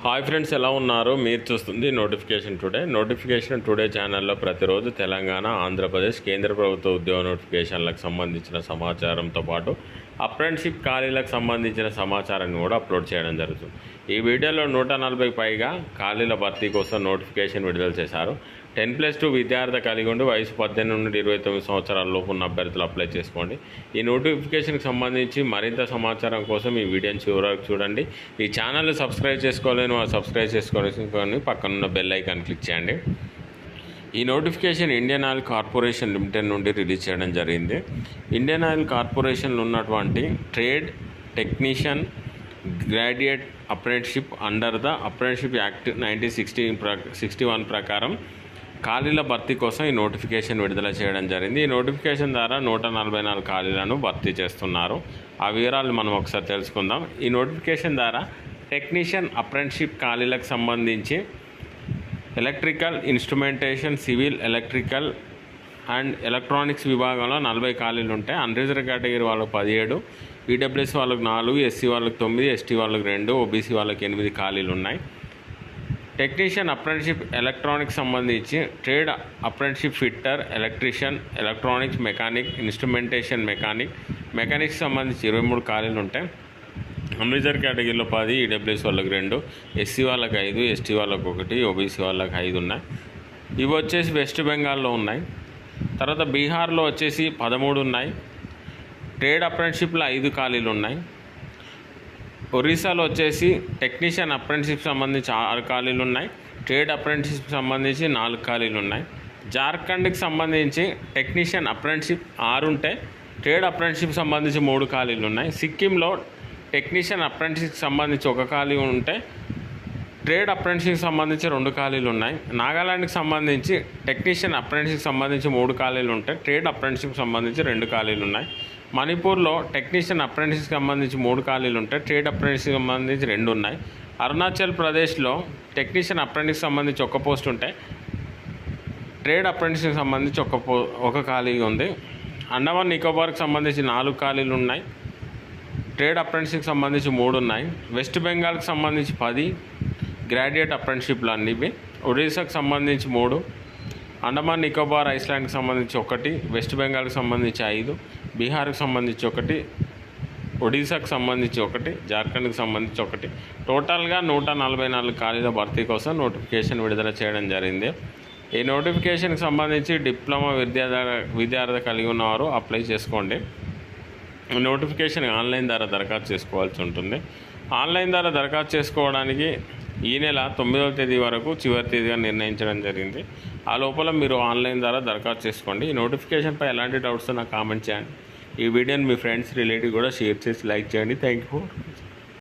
Hi friends, ఎలా ఉన్నారు? మీరు చూస్తుంది నోటిఫికేషన్ టుడే ఛానల్లో ప్రతిరోజు తెలంగాణ, ఆంధ్రప్రదేశ్ కేంద్ర ప్రభుత్వ ఉద్యోగ నోటిఫికేషన్లకు సంబంధించిన సమాచారంతో పాటు అప్రెంటిస్షిప్ ఖాళీలకు సంబంధించిన సమాచారాన్ని కూడా అప్లోడ్ చేయడం జరుగుతుంది. ఈ వీడియోలో 140 పైగా ఖాళీల భర్తీ కోసం నోటిఫికేషన్ విడుదల చేశారు. 10+2 విద్యార్థి కలిగి ఉండి వయసు 18 నుండి 29 సంవత్సరాల లోపు ఉన్న అభ్యర్థులు అప్లై చేసుకోండి. ఈ నోటిఫికేషన్కి సంబంధించి మరింత సమాచారం కోసం ఈ వీడియోని చివరకు చూడండి. ఈ ఛానల్ సబ్స్క్రైబ్ చేసుకోలేని వాళ్ళు సబ్స్క్రైబ్ చేసుకొని పక్కనున్న బెల్ ఐకాన్ క్లిక్ చేయండి. ఈ notification Indian oil corporation limited నుండి రిలీజ్ చేయడం జరిగింది. ఇండియన్ ఆయిల్ కార్పొరేషన్లో ఉన్నటువంటి trade technician graduate apprenticeship under the apprenticeship act 1961 ప్రకారం ఖాళీల భర్తీ కోసం ఈ నోటిఫికేషన్ విడుదల చేయడం జరిగింది. ఈ నోటిఫికేషన్ ద్వారా 144 ఖాళీలను భర్తీ చేస్తున్నారు. ఆ వివరాలు మనం ఒకసారి తెలుసుకుందాం. ఈ నోటిఫికేషన్ ద్వారా టెక్నీషియన్ అప్రెంటిస్షిప్ ఖాళీలకు సంబంధించి electrical instrumentation, civil, electrical and electronics విభాగంలో 40 ఖాళీలు ఉంటాయి. అన్రిజర్వ్ కేటగిరీ వాళ్ళకు 17, ఈడబ్ల్యూఎస్ వాళ్ళకు 4, ఎస్సీ వాళ్ళకు 9, ఎస్టీ వాళ్ళకు 2, ఓబీసీ వాళ్ళకి 8 ఖాళీలు ఉన్నాయి. టెక్నీషియన్ అప్రెంటిస్షిప్ ఎలక్ట్రానిక్స్ సంబంధించి trade apprenticeship fitter, electrician, electronics mechanic, instrumentation mechanics సంబంధించి 23 ఖాళీలు ఉంటాయి. అన్రిజర్వ్ కేటగిరీలో 10, ఈడబ్ల్యూఎస్ వాళ్ళకి 2, ఎస్సీ వాళ్ళకి 5, ఎస్టీ వాళ్ళకి 1, ఓబీసీ వాళ్ళకి 5 ఉన్నాయి. ఇవి వచ్చేసి వెస్ట్ బెంగాల్లో ఉన్నాయి. తర్వాత బీహార్లో వచ్చేసి 13 ఉన్నాయి. ట్రేడ్ అప్రెంటిస్షిప్లో 5 ఖాళీలు ఉన్నాయి. ఒరిస్సాలో వచ్చేసి టెక్నీషియన్ అప్రెంటిస్షిప్ సంబంధించి 6 ఖాళీలు ఉన్నాయి. ట్రేడ్ అప్రెంటిస్షిప్ సంబంధించి 4 ఖాళీలు ఉన్నాయి. జార్ఖండ్కి సంబంధించి టెక్నీషియన్ అప్రెంటిస్షిప్ 6 ఉంటే ట్రేడ్ అప్రెంటిస్షిప్ సంబంధించి 3 ఖాళీలు ఉన్నాయి. సిక్కింలో టెక్నీషియన్ అప్రెంటిస్షిప్ సంబంధించి 1 ఖాళీ ఉంటే ట్రేడ్ అప్రెంటిస్షిప్ సంబంధించి 2 ఖాళీలు ఉన్నాయి. నాగాలాండ్కి సంబంధించి టెక్నీషియన్ అప్రెంటిస్షిప్ సంబంధించి 3 ఖాళీలు ఉంటాయి. ట్రేడ్ అప్రెంటిస్షిప్ సంబంధించి 2 ఖాళీలు ఉన్నాయి. మణిపూర్లో టెక్నీషియన్ అప్రెంటిస్షిప్ సంబంధించి 3 ఖాళీలు ఉంటాయి. ట్రేడ్ అప్రెంటిస్షిప్ సంబంధించి 2 ఉన్నాయి. అరుణాచల్ ప్రదేశ్లో టెక్నీషియన్ అప్రెంటిస్షిప్ సంబంధించి 1 పోస్ట్ ఉంటే ట్రేడ్ అప్రెంటిస్షిప్ సంబంధించి 1 ఖాళీ ఉంది. అండమాన్ నికోబార్కి సంబంధించి 4 ఖాళీలు ఉన్నాయి. ట్రేడ్ అప్రెంటిస్షిప్కి సంబంధించి 3 ఉన్నాయి. వెస్ట్ బెంగాల్కి సంబంధించి 10 గ్రాడ్యుయేట్ అప్రెంటిస్షిప్లు అన్నివి. ఒడిశాకు సంబంధించి 3, అండమాన్ నికోబార్ ఐస్లాండ్కి సంబంధించి 1, వెస్ట్ బెంగాల్కి సంబంధించి 5, బీహార్కి సంబంధించి 1, ఒడిశాకు సంబంధించి 1, జార్ఖండ్కి సంబంధించి 1. టోటల్గా 144 ఖాళీల భర్తీ కోసం నోటిఫికేషన్ విడుదల చేయడం జరిగింది. ఈ నోటిఫికేషన్కి సంబంధించి డిప్లొమా విద్యార్థి కలిగి ఉన్నవారు అప్లై చేసుకోండి. నోటిఫికేషన్ ఆన్లైన్ ద్వారా దరఖాస్తు చేసుకోవాల్సి ఉంటుంది. ఆన్లైన్ ద్వారా దరఖాస్తు చేసుకోవడానికి ఈ నెల 9వ తేదీ వరకు చివరి తేదీగా నిర్ణయించడం జరిగింది. ఆ లోపల మీరు ఆన్లైన్ ద్వారా దరఖాస్తు చేసుకోండి. ఈ నోటిఫికేషన్పై ఎలాంటి డౌట్స్ నాకు కామెంట్ చేయండి. ఈ వీడియోని మీ ఫ్రెండ్స్ రిలేటివ్ కూడా షేర్ చేసి లైక్ చేయండి. Thank you.